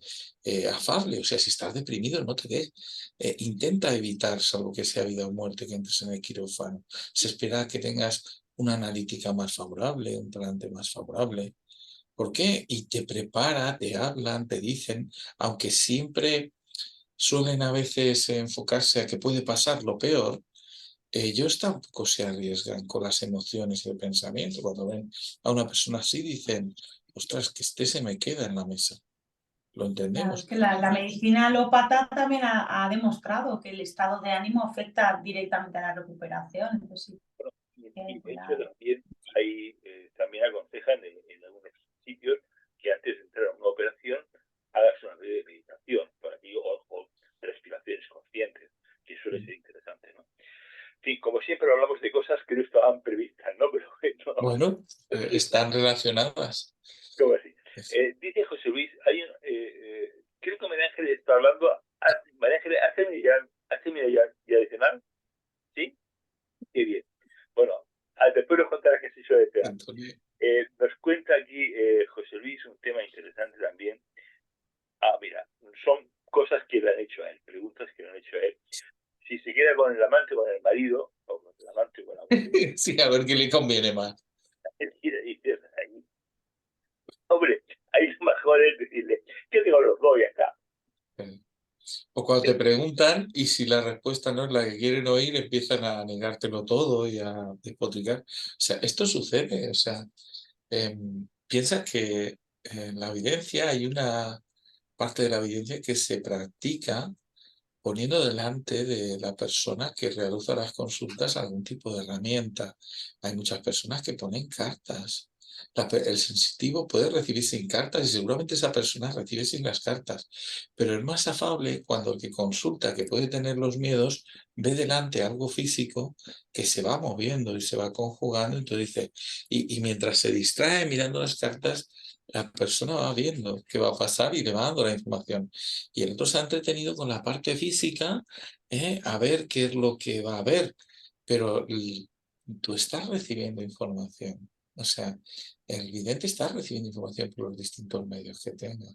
afable. O sea, si estás deprimido, no te des. Intenta evitar, salvo que sea vida o muerte, que entres en el quirófano. Se espera que tengas una analítica más favorable, un talante más favorable. ¿Por qué? Y te prepara, te hablan, te dicen, aunque siempre suelen a veces enfocarse a que puede pasar lo peor, ellos tampoco se arriesgan con las emociones y el pensamiento. Cuando ven a una persona así dicen, ostras, que este se me queda en la mesa. Lo Claro, entendemos. es que la medicina alópata también ha demostrado que el estado de ánimo afecta directamente a la recuperación. Entonces, sí, Y de hecho también también aconsejan en algunos sitios que antes de entrar a una operación hagas una breve meditación por aquí o respiraciones conscientes, que suele ser interesante, ¿no? En fin, como siempre hablamos de cosas que no estaban previstas, ¿no? Pero no, Bueno, están relacionadas. ¿cómo así? Dice José Luis, creo que María Ángeles está hablando. María Ángeles, hazme ya adicional, ¿sí? Qué bien. Bueno, después nos contará qué se hizo de esperar. Antonio. Nos cuenta aquí José Luis un tema interesante también. Mira, son cosas que le han hecho a él, preguntas que le han hecho a él. Si se queda con el amante, con el marido, o con el amante o con la mujer, Sí, a ver qué le conviene más. hombre, ahí lo mejor es decirle, yo tengo los dos y ya está. O cuando te preguntan y si la respuesta no es la que quieren oír, empiezan a negártelo todo y a despotricar. O sea, esto sucede. O sea, piensa que en la evidencia hay una parte de la evidencia que se practica poniendo delante de la persona que realiza las consultas algún tipo de herramienta. Hay muchas personas que ponen cartas. El sensitivo puede recibir sin cartas y seguramente esa persona recibe sin las cartas, pero es más afable cuando el que consulta, que puede tener los miedos, ve delante algo físico que se va moviendo y se va conjugando, entonces dice, y mientras se distrae mirando las cartas, la persona va viendo qué va a pasar y le va dando la información. Y el otro se ha entretenido con la parte física, a ver qué es lo que va a ver, pero tú estás recibiendo información. O sea, el vidente está recibiendo información por los distintos medios que tenga.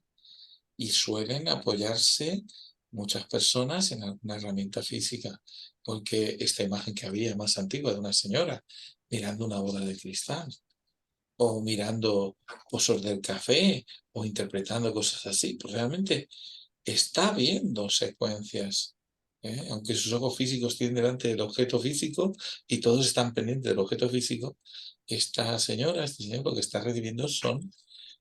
Y suelen apoyarse muchas personas en alguna herramienta física, porque esta imagen que había más antigua de una señora mirando una bola de cristal, o mirando pozos del café, o interpretando cosas así, pues realmente está viendo secuencias. Aunque sus ojos físicos tienen delante del objeto físico y todos están pendientes del objeto físico, esta señora, este señor, lo que está recibiendo son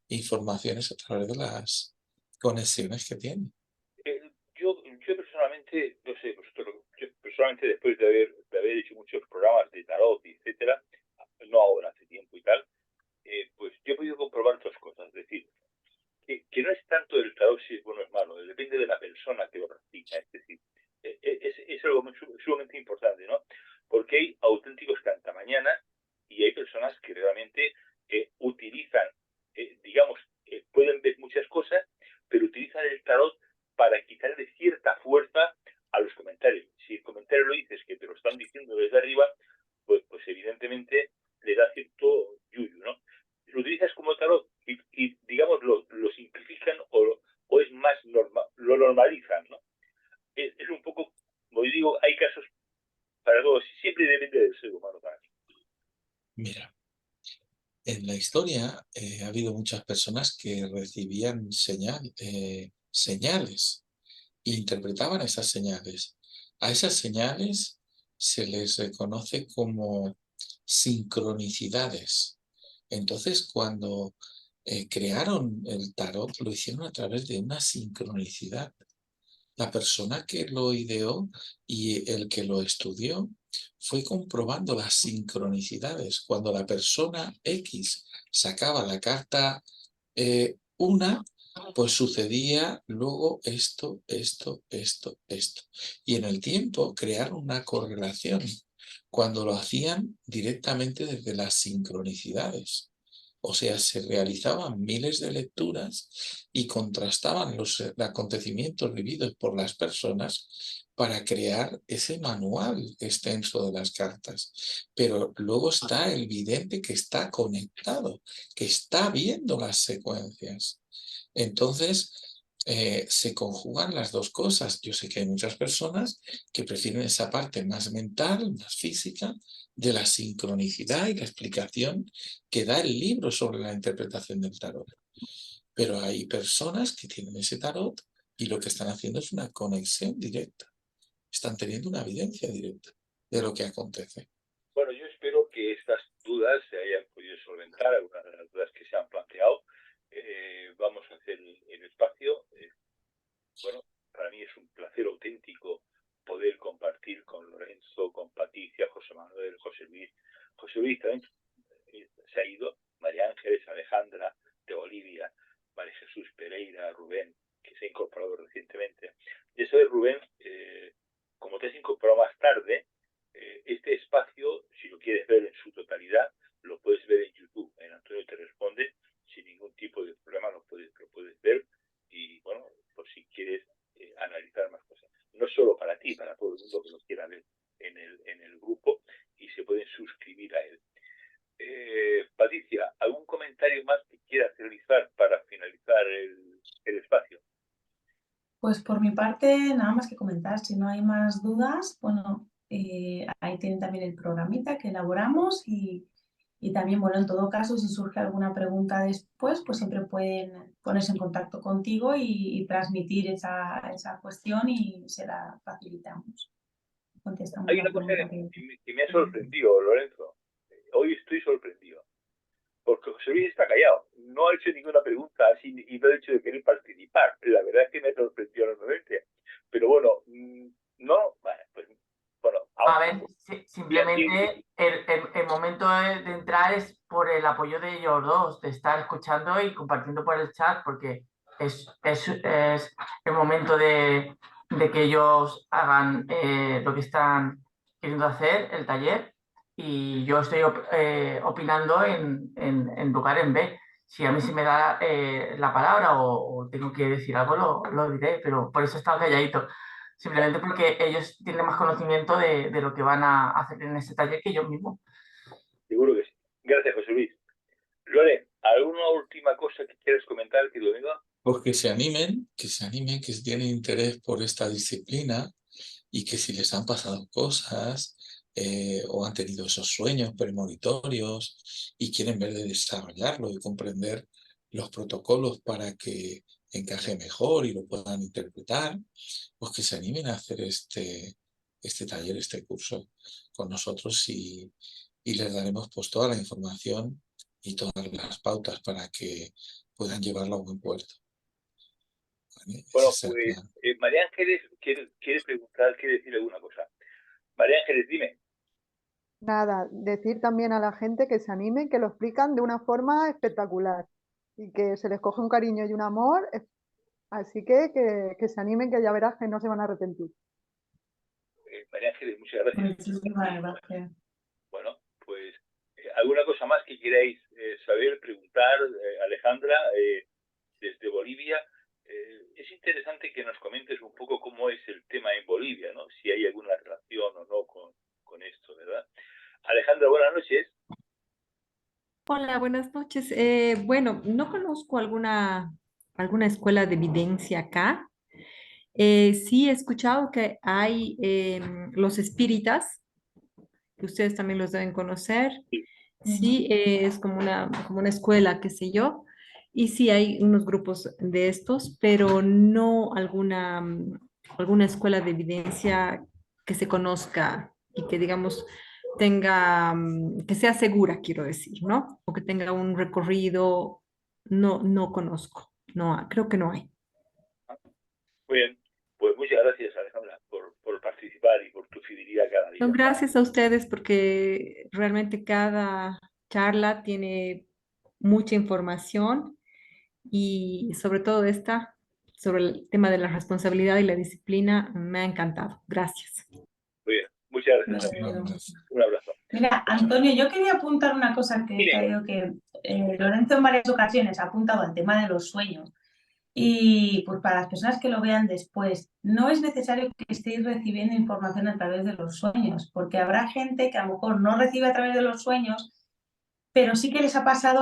informaciones a través de las conexiones que tiene. Yo personalmente, no sé, yo personalmente después de haber hecho muchos programas de tarot, etcétera, no ahora, hace tiempo y tal, pues yo he podido comprobar dos cosas. Es decir, que no es tanto el tarot si es bueno o es malo, depende de la persona que lo practica. Es decir, es algo sumamente importante, ¿no? Porque hay auténticos cantamañanas y hay personas que realmente utilizan, digamos, pueden ver muchas cosas, pero utilizan el tarot para quitarle cierta fuerza a los comentarios. Si el comentario lo dices que te lo están diciendo desde más lo normalizan, ¿no? Es un poco, como digo, hay casos para todos y siempre depende del ser humano para mí. Mira, en la historia ha habido muchas personas que recibían señales e interpretaban esas señales. A esas señales se les reconoce como sincronicidades. Entonces, cuando crearon el tarot, lo hicieron a través de una sincronicidad. La persona que lo ideó y el que lo estudió fue comprobando las sincronicidades. Cuando la persona X sacaba la carta una, pues sucedía luego esto. Y en el tiempo crearon una correlación cuando lo hacían directamente desde las sincronicidades. O sea, se realizaban miles de lecturas y contrastaban los acontecimientos vividos por las personas para crear ese manual extenso de las cartas. Pero luego está el vidente que está conectado, que está viendo las secuencias. Entonces, se conjugan las dos cosas. Yo sé que hay muchas personas que prefieren esa parte más mental, más física, de la sincronicidad y la explicación que da el libro sobre la interpretación del tarot. Pero hay personas que tienen ese tarot y lo que están haciendo es una conexión directa. Están teniendo una evidencia directa de lo que acontece. Bueno, yo espero que estas dudas se hayan podido solventar, algunas de las dudas que se han planteado. Vamos a hacer el espacio. Bueno, para mí es un placer auténtico poder compartir con Lorenzo, con Patricia, José Manuel, José Luis. José Luis también se ha ido, María Ángeles, Alejandra de Bolivia, María Jesús Pereira, Rubén, que se ha incorporado recientemente. Y eso de Rubén, como te has incorporado más tarde, este espacio, si lo quieres ver en su totalidad, lo puedes ver en YouTube. En Antonio Te Responde, sin ningún tipo de problema lo puedes ver. Y bueno, por si quieres analizar más cosas. No solo para ti, para todo el mundo que lo quiera ver en el grupo y se pueden suscribir a él. Patricia, ¿algún comentario más que quieras realizar para finalizar el espacio? Pues por mi parte, nada más que comentar. Si no hay más dudas, bueno, ahí tienen también el programita que elaboramos y también, bueno, en todo caso, si surge alguna pregunta después, pues siempre pueden ponerse en contacto contigo y transmitir esa cuestión y se la facilitamos. Contestamos Hay la una cosa pregunta que me ha sorprendido, Lorenzo. Hoy estoy sorprendido. Porque José Luis está callado. No ha hecho ninguna pregunta así y no ha hecho de querer participar. La verdad es que me sorprendió enormemente. Pero bueno, no, pues bueno. A ver, simplemente el momento de entrar es por el apoyo de ellos dos, de estar escuchando y compartiendo por el chat, porque es el momento de que ellos hagan lo que están queriendo hacer, el taller, y yo estoy opinando en lugar en B. Si a mí se me da la palabra o tengo que decir algo, lo diré, pero por eso he estado calladito. Simplemente porque ellos tienen más conocimiento de lo que van a hacer en este taller que yo mismo. Seguro que sí. Gracias, José Luis. Lore, ¿alguna última cosa que quieras comentar, querido amigo? Pues que se animen, que si tienen interés por esta disciplina y que si les han pasado cosas o han tenido esos sueños premonitorios y quieren ver de desarrollarlo y comprender los protocolos para que encaje mejor y lo puedan interpretar, pues que se animen a hacer este taller, este curso con nosotros y les daremos pues toda la información y todas las pautas para que puedan llevarlo a buen puerto. ¿Vale? Bueno, Ese es el pues plan. María Ángeles quiere preguntar, quiere decir alguna cosa. María Ángeles, dime. Nada, decir también a la gente que se animen, que lo explican de una forma espectacular y que se les coge un cariño y un amor, así que se animen, que ya verás que no se van a arrepentir. María Ángeles, muchas gracias. Muchísimas gracias. Bueno, pues alguna cosa más que queráis saber, preguntar, Alejandra, desde Bolivia. Es interesante que nos comentes un poco cómo es el tema en Bolivia, ¿no? Si hay alguna relación o no con esto, ¿verdad? Alejandra, buenas noches. Hola, buenas noches. Bueno, no conozco alguna alguna escuela de evidencia acá. Sí he escuchado que hay los espíritas, que ustedes también los deben conocer. Sí, es como una escuela, qué sé yo. Y sí hay unos grupos de estos, pero no alguna, alguna escuela de evidencia que se conozca y que, digamos, tenga, que sea segura, quiero decir, ¿no? O que tenga un recorrido, no conozco. No, creo que no hay. Muy bien. Pues muchas gracias, Alejandra, por participar y por tu fidelidad cada No, día. gracias a ustedes porque realmente cada charla tiene mucha información y sobre todo esta, sobre el tema de la responsabilidad y la disciplina, me ha encantado. Gracias. Muy bien. Muchas Me gracias, amigo. alegro. Un abrazo. Mira, Antonio, yo quería apuntar una cosa que he Mire, caído que Lorenzo en varias ocasiones ha apuntado al tema de los sueños. Y pues para las personas que lo vean después, no es necesario que estéis recibiendo información a través de los sueños, porque habrá gente que a lo mejor no recibe a través de los sueños, pero sí que les ha pasado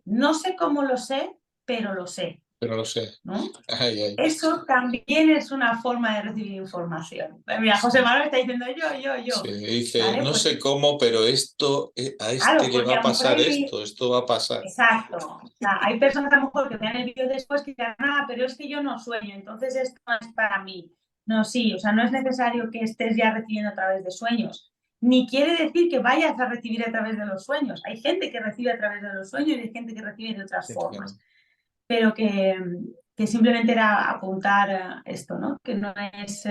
no sé cómo lo sé, pero lo sé, Pero lo sé. ¿no? Ay, ay. Eso también es una forma de recibir información. Mira, José Sí. Manuel está diciendo yo. Sí, dice, ¿Vale? no Pues sé cómo, pero esto, a claro, este le porque va a a lo mejor pasar esto va a pasar. exacto. O sea, hay personas a lo mejor que vean el vídeo después que digan, pero es que yo no sueño, entonces esto no es para mí. No, sí, o sea, no es necesario que estés ya recibiendo a través de sueños. Ni quiere decir que vayas a recibir a través de los sueños. Hay gente que recibe a través de los sueños y hay gente que recibe de otras formas. Pero que simplemente era apuntar esto, ¿no? Que no es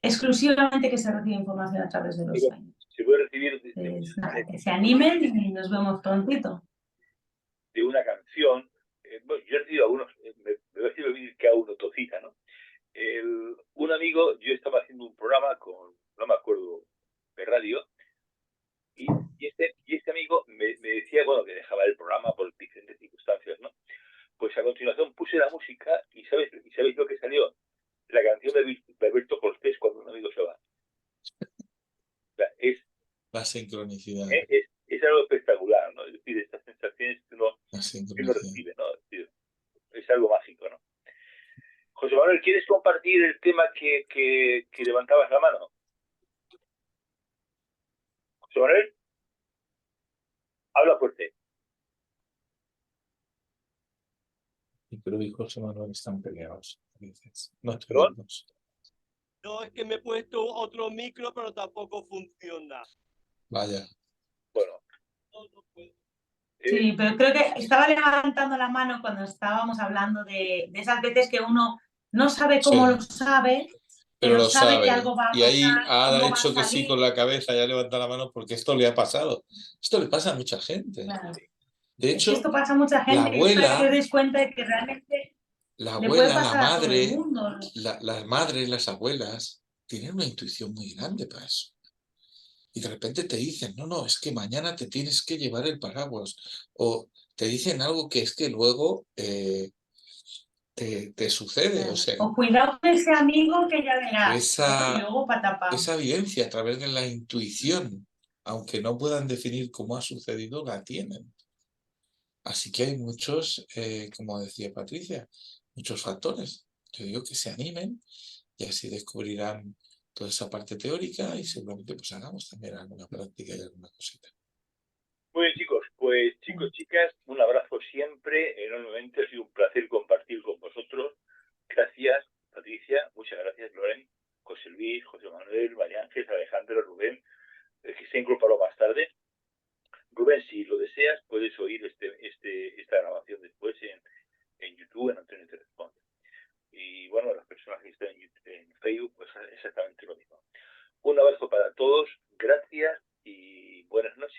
exclusivamente que se recibe información a través de los sueños. se puede recibir Nada, que se animen y nos vemos prontito. de una canción. Bueno, yo he recibido algunos, me voy a decir que a uno tocita, ¿no? Un amigo, yo estaba haciendo un programa con, no me acuerdo, de radio, y este amigo me decía, bueno, que dejaba el programa por diferentes circunstancias, ¿no? Pues a continuación puse la música y ¿sabéis lo que salió? La canción de Alberto Cortés, Cuando un amigo se va. O sea, La sincronicidad. Es algo espectacular, ¿no? Es decir, estas sensaciones que uno sincronicidad. recibe, ¿no? Es decir, es algo mágico, ¿no? José Manuel, ¿quieres compartir el tema que levantabas la mano? José Manuel, habla fuerte. Y Perú y José Manuel están peleados. No te ¿Perdón? oímos. No, es que me he puesto otro micro, pero tampoco funciona. Vaya. Bueno. No puedo. Sí, pero creo que estaba levantando la mano cuando estábamos hablando de esas veces que uno no sabe cómo Sí. lo sabe, Pero lo sabe que sabe. algo va a Y ahí pasar, ha cómo va a hecho que sí salir. con la cabeza, ya levanta la mano porque esto le ha pasado. Esto le pasa a mucha gente. Claro. De Es que hecho, esto pasa a mucha gente y es para que os deis cuenta de que realmente la le puede abuela, la pasar a todo el madre, mundo. las madres, las abuelas, tienen una intuición muy grande para eso. Y de repente te dicen, no, es que mañana te tienes que llevar el paraguas. O te dicen algo que es que luego te sucede. Claro. O sea, O cuidado con ese amigo que ya verás. Y luego patapam. esa evidencia a través de la intuición, aunque no puedan definir cómo ha sucedido, la tienen. Así que hay muchos, como decía Patricia, muchos factores. Yo digo que se animen y así descubrirán toda esa parte teórica y seguramente pues hagamos también alguna práctica y alguna cosita. Muy bien, chicos. Pues chicos, chicas, un abrazo siempre. Enormemente ha sido un placer compartir con vosotros. Gracias, Patricia. Muchas gracias, Loren, José Luis, José Manuel, María Ángel, Alejandro, Rubén, el que se incorporó más tarde. Rubén, si lo deseas, puedes oír esta grabación después en YouTube, en Antonio Te Responde. Y bueno, las personas que están en Facebook, pues exactamente lo mismo. Un abrazo para todos, gracias y buenas noches.